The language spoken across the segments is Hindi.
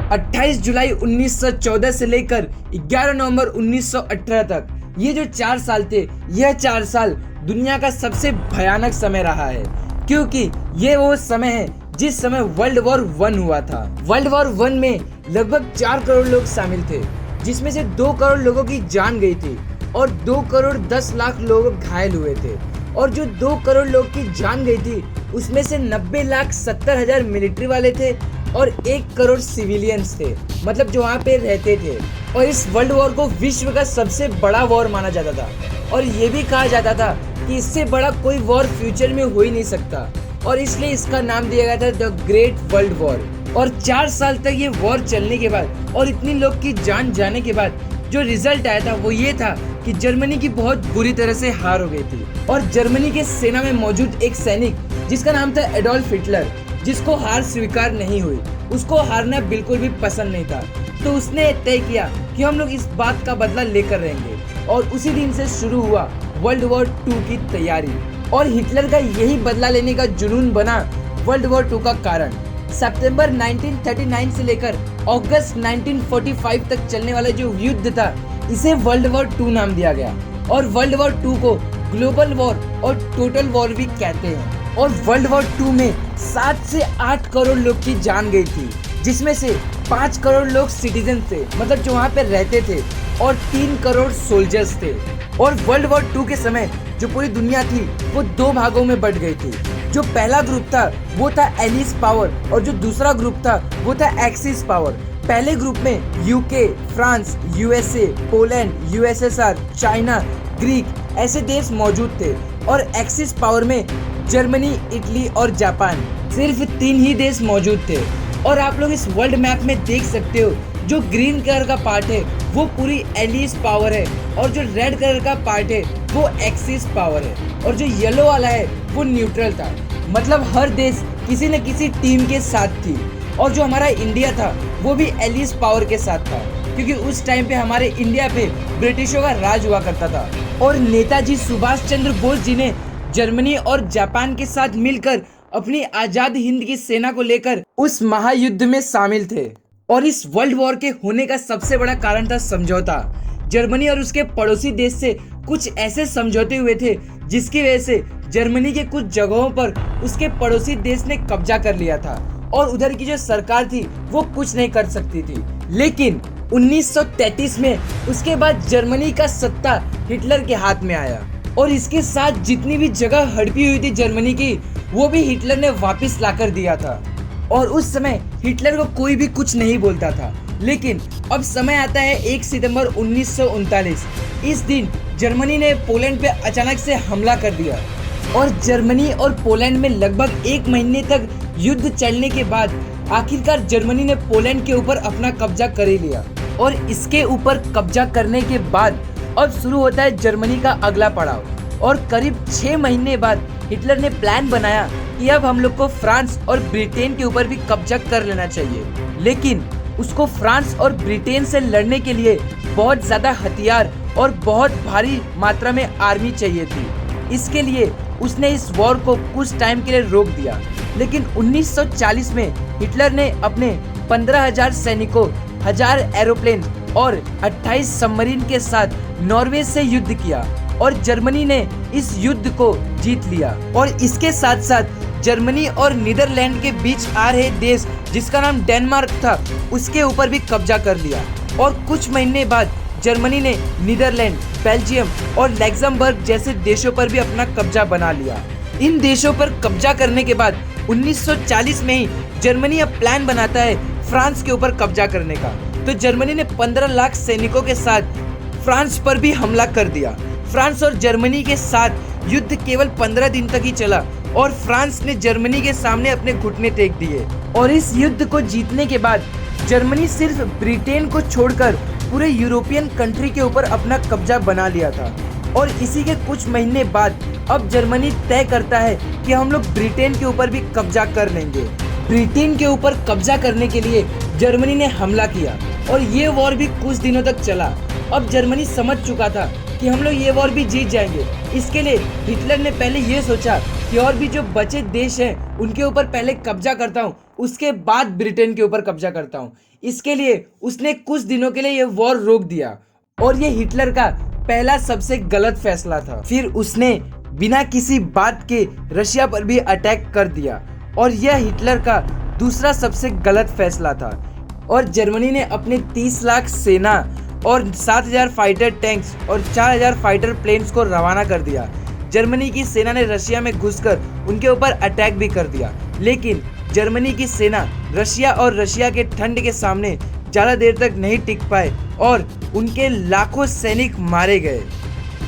28 जुलाई 1914 से लेकर 11 नवंबर 1918 तक, ये जो 4 साल थे, यह 4 साल दुनिया का सबसे भयानक समय रहा है, क्योंकि ये वो समय है जिस समय वर्ल्ड वॉर 1 हुआ था। वर्ल्ड वॉर 1 में लगभग 4 करोड़ लोग शामिल थे, जिसमें से 2 करोड़ लोगों की जान गई थी और 2 करोड़ 10 लाख लोग घायल हुए थे। और जो 2 करोड़ लोग की जान गई थी, उसमें से 90,70,000 मिलिट्री वाले थे और 1 करोड़ सिविलियंस थे, मतलब जो वहाँ पे रहते थे। और इस वर्ल्ड वॉर को विश्व का सबसे बड़ा वॉर माना जाता था और ये भी कहा जाता था कि इससे बड़ा कोई वॉर फ्यूचर में हो ही नहीं सकता, और इसलिए इसका नाम दिया गया था द ग्रेट वर्ल्ड वॉर। और 4 साल तक ये वॉर चलने के बाद और इतनी लोग की जान जाने के बाद जो रिजल्ट आया था वो ये था कि जर्मनी की बहुत बुरी तरह से हार हो गई थी। और जर्मनी के सेना में मौजूद एक सैनिक जिसका नाम था एडोल्फ हिटलर, जिसको हार स्वीकार नहीं हुई, उसको हारना बिल्कुल भी पसंद नहीं था, तो उसने तय किया कि हम लोग इस बात का बदला लेकर रहेंगे। और उसी दिन से शुरू हुआ वर्ल्ड वॉर 2 की तैयारी, और हिटलर का यही बदला लेने का जुनून बना वर्ल्ड वॉर 2 का कारण। सितंबर 1939 से लेकर अगस्त 1945 तक चलने वाला जो युद्ध था, इसे वर्ल्ड वॉर 2 नाम दिया गया। और वर्ल्ड वॉर 2 को ग्लोबल वॉर और टोटल वॉर भी कहते हैं। और वर्ल्ड वॉर 2 में 7 से 8 करोड़ लोग की जान गई थी, जिसमें से 5 करोड़ लोग सिटीजन थे, मतलब जो वहाँ पे रहते थे, और 3 करोड़ सोल्जर्स थे। और वर्ल्ड वॉर 2 के समय जो पूरी दुनिया थी वो 2 भागों में बट गई थी। जो पहला ग्रुप था वो था एलिस पावर, और जो दूसरा ग्रुप था वो था एक्सिस पावर। पहले ग्रुप में UK, France, USA, Poland, USSR, China, Greek ऐसे देश मौजूद थे, और एक्सिस पावर में जर्मनी, इटली और जापान, सिर्फ 3 ही देश मौजूद थे। और आप लोग इस वर्ल्ड मैप में देख सकते हो, जो ग्रीन कलर का पार्ट है वो पूरी एलिस पावर है, और जो रेड कलर का पार्ट है वो एक्सिस पावर है, और जो येलो वाला है वो न्यूट्रल था, मतलब हर देश किसी न किसी टीम के साथ थी। और जो हमारा इंडिया था वो भी एलिस पावर के साथ था, क्योंकि उस टाइम पे हमारे इंडिया पे ब्रिटिशों का राज हुआ करता था। और नेताजी सुभाष चंद्र बोस जी ने जर्मनी और जापान के साथ मिलकर अपनी आजाद हिंद की सेना को लेकर उस महायुद्ध में शामिल थे। और इस वर्ल्ड वॉर के होने का सबसे बड़ा कारण था समझौता। जर्मनी और उसके पड़ोसी देश से कुछ ऐसे समझौते हुए थे जिसकी वजह से जर्मनी के कुछ जगहों पर उसके पड़ोसी देश ने कब्जा कर लिया था, और उधर की जो सरकार थी वो कुछ नहीं कर सकती थी। लेकिन 1933 में उसके बाद जर्मनी का सत्ता हिटलर के हाथ में आया, और इसके साथ जितनी भी जगह हड़पी हुई थी जर्मनी की, वो भी हिटलर ने वापस लाकर दिया था। और उस समय हिटलर को कोई भी कुछ नहीं बोलता था। लेकिन अब समय आता है 1 सितंबर 1939। इस दिन जर्मनी ने पोलैंड पे अचानक से हमला कर दिया, और जर्मनी और पोलैंड में लगभग 1 महीने तक युद्ध चलने के बाद आखिरकार जर्मनी ने पोलैंड के ऊपर अपना कब्जा कर ही लिया। और इसके ऊपर कब्जा करने के बाद अब शुरू होता है जर्मनी का अगला पड़ाव। और करीब 6 महीने बाद हिटलर ने प्लान बनाया कि अब हम लोग को फ्रांस और ब्रिटेन के ऊपर भी कब्जा कर लेना चाहिए। लेकिन उसको फ्रांस और ब्रिटेन से लड़ने के लिए बहुत ज़्यादा हथियार और बहुत भारी मात्रा में आर्मी चाहिए थी। इसके लिए उसने इस वॉर को कुछ टाइम के लिए रोक दिया। लेकिन 1940 में हिटलर ने अपने 15,000 सैनिकों, 1000 एरोप्लेन और 28 सबमरीन के साथ नॉर्वे से युद्ध किया, और जर्मनी ने इस युद्ध को जीत लिया। और इसके साथ साथ जर्मनी और नीदरलैंड के बीच आ रहे देश जिसका नाम डेनमार्क था, उसके ऊपर भी कब्जा कर लिया। और कुछ महीने बाद जर्मनी ने नीदरलैंड, बेल्जियम और लग्जमबर्ग जैसे देशों पर भी अपना कब्जा बना लिया। इन देशों पर कब्जा करने के बाद 1940 में ही जर्मनी अब प्लान बनाता है फ्रांस के ऊपर कब्जा करने का। तो जर्मनी ने 15 लाख सैनिकों के साथ फ्रांस पर भी हमला कर दिया। फ्रांस और जर्मनी के साथ युद्ध केवल 15 दिन तक ही चला, और फ्रांस ने जर्मनी के सामने अपने घुटने टेक दिए। और इस युद्ध को जीतने के बाद जर्मनी सिर्फ ब्रिटेन को छोड़कर पूरे यूरोपियन कंट्री के ऊपर अपना कब्जा बना लिया था। और इसी के कुछ महीने बाद अब जर्मनी तय करता है कि हम लोग ब्रिटेन के ऊपर भी कब्जा कर लेंगे। ब्रिटेन के ऊपर कब्जा करने के लिए जर्मनी ने हमला किया, और ये वॉर भी कुछ दिनों तक चला। अब जर्मनी समझ चुका था कि हम लोग ये वॉर भी जीत जाएंगे। इसके लिए हिटलर ने पहले ये सोचा कि और भी जो बचे देश हैं उनके ऊपर पहले कब्जा करता हूँ, उसके बाद ब्रिटेन के ऊपर कब्जा करता हूँ। इसके लिए उसने कुछ दिनों के लिए ये वॉर रोक दिया और ये हिटलर का पहला सबसे गलत फैसला था। फिर उसने बिना किसी बात के रशिया पर भी अटैक कर दिया और यह हिटलर का दूसरा सबसे गलत फैसला था। और जर्मनी ने अपने 30 लाख सेना और 7,000 फाइटर टैंक्स और 4,000 फाइटर प्लेन्स को रवाना कर दिया। जर्मनी की सेना ने रशिया में घुसकर उनके ऊपर अटैक भी कर दिया, लेकिन जर्मनी की सेना रशिया और रशिया के ठंड के सामने ज़्यादा देर तक नहीं टिक पाए और उनके लाखों सैनिक मारे गए।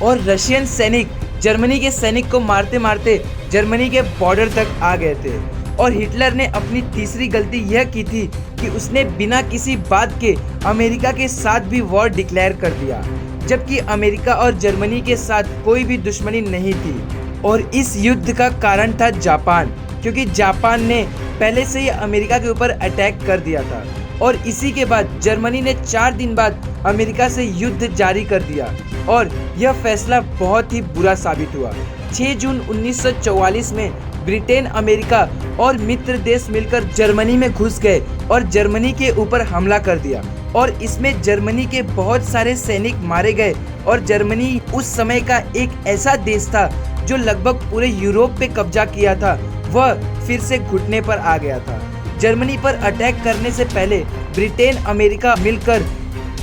और रशियन सैनिक जर्मनी के सैनिक को मारते मारते जर्मनी के बॉर्डर तक आ गए थे। और हिटलर ने अपनी तीसरी गलती यह की थी कि उसने बिना किसी बात के अमेरिका के साथ भी वॉर डिक्लेयर कर दिया, जबकि अमेरिका और जर्मनी के साथ कोई भी दुश्मनी नहीं थी। और इस युद्ध का कारण था जापान, क्योंकि जापान ने पहले से ही अमेरिका के ऊपर अटैक कर दिया था। और इसी के बाद जर्मनी ने 4 दिन बाद अमेरिका से युद्ध जारी कर दिया और यह फैसला बहुत ही बुरा साबित हुआ। 6 जून 1944 में ब्रिटेन, अमेरिका और मित्र देश मिलकर जर्मनी में घुस गए और जर्मनी के ऊपर हमला कर दिया। और इसमें जर्मनी के बहुत सारे सैनिक मारे गए और जर्मनी उस समय का एक ऐसा देश था जो लगभग पूरे यूरोप पे कब्जा किया था, वह फिर से घुटने पर आ गया था। जर्मनी पर अटैक करने से पहले ब्रिटेन, अमेरिका मिलकर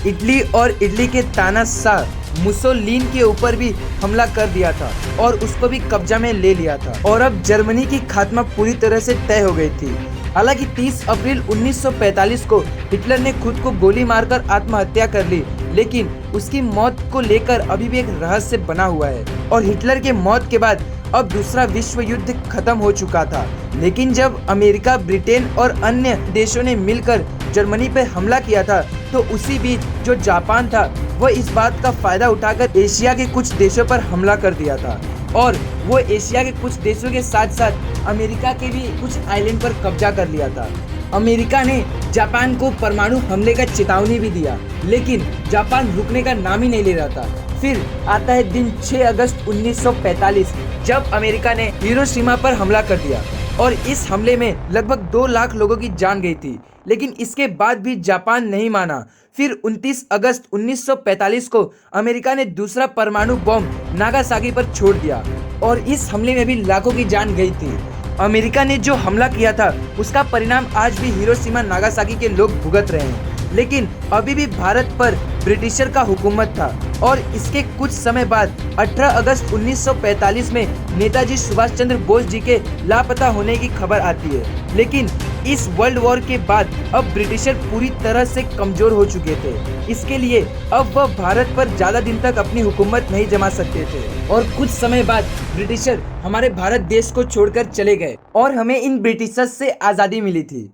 इटली और इटली के तानाशाह मुसोलिनी के ऊपर भी हमला कर दिया था और उसको भी कब्जा में ले लिया था। और अब जर्मनी की खात्मा पूरी तरह से तय हो गई थी। हालांकि 30 अप्रैल 1945 को हिटलर ने खुद को गोली मारकर आत्महत्या कर ली, लेकिन उसकी मौत को लेकर अभी भी एक रहस्य बना हुआ है। और हिटलर के मौत के बाद अब दूसरा विश्व युद्ध खत्म हो चुका था, लेकिन जब अमेरिका, ब्रिटेन और अन्य देशों ने मिलकर जर्मनी पर हमला किया था तो उसी बीच जो जापान था वह इस बात का फायदा उठाकर एशिया के कुछ देशों पर हमला कर दिया था। और वो एशिया के कुछ देशों के साथ साथ अमेरिका के भी कुछ आइलैंड पर कब्जा कर लिया था। अमेरिका ने जापान को परमाणु हमले का चेतावनी भी दिया, लेकिन जापान रुकने का नाम ही नहीं ले रहा था। फिर आता है दिन 6 अगस्त 1945, जब अमेरिका ने हिरोशिमा पर हमला कर दिया और इस हमले में लगभग 2 लाख लोगों की जान गई थी, लेकिन इसके बाद भी जापान नहीं माना। फिर 29 अगस्त 1945 को अमेरिका ने दूसरा परमाणु बॉम्ब नागासाकी पर छोड़ दिया और इस हमले में भी लाखों की जान गई थी। अमेरिका ने जो हमला किया था उसका परिणाम आज भी हिरोशिमा, नागासाकी के लोग भुगत रहे हैं, लेकिन अभी भी भारत पर ब्रिटिशर का हुकूमत था। और इसके कुछ समय बाद 18 अगस्त 1945 में नेताजी सुभाष चंद्र बोस जी के लापता होने की खबर आती है। लेकिन इस वर्ल्ड वॉर के बाद अब ब्रिटिशर पूरी तरह से कमजोर हो चुके थे, इसके लिए अब वह भारत पर ज्यादा दिन तक अपनी हुकूमत नहीं जमा सकते थे। और कुछ समय बाद ब्रिटिशर हमारे भारत देश को छोड़कर चले गए और हमें इन ब्रिटिशर्स से आज़ादी मिली थी।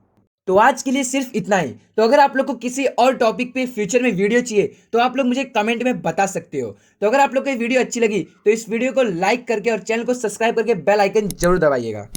तो आज के लिए सिर्फ इतना ही। तो अगर आप लोग को किसी और टॉपिक पे फ्यूचर में वीडियो चाहिए तो आप लोग मुझे कमेंट में बता सकते हो। तो अगर आप लोग को ये वीडियो अच्छी लगी तो इस वीडियो को लाइक करके और चैनल को सब्सक्राइब करके बेल आइकन जरूर दबाइएगा।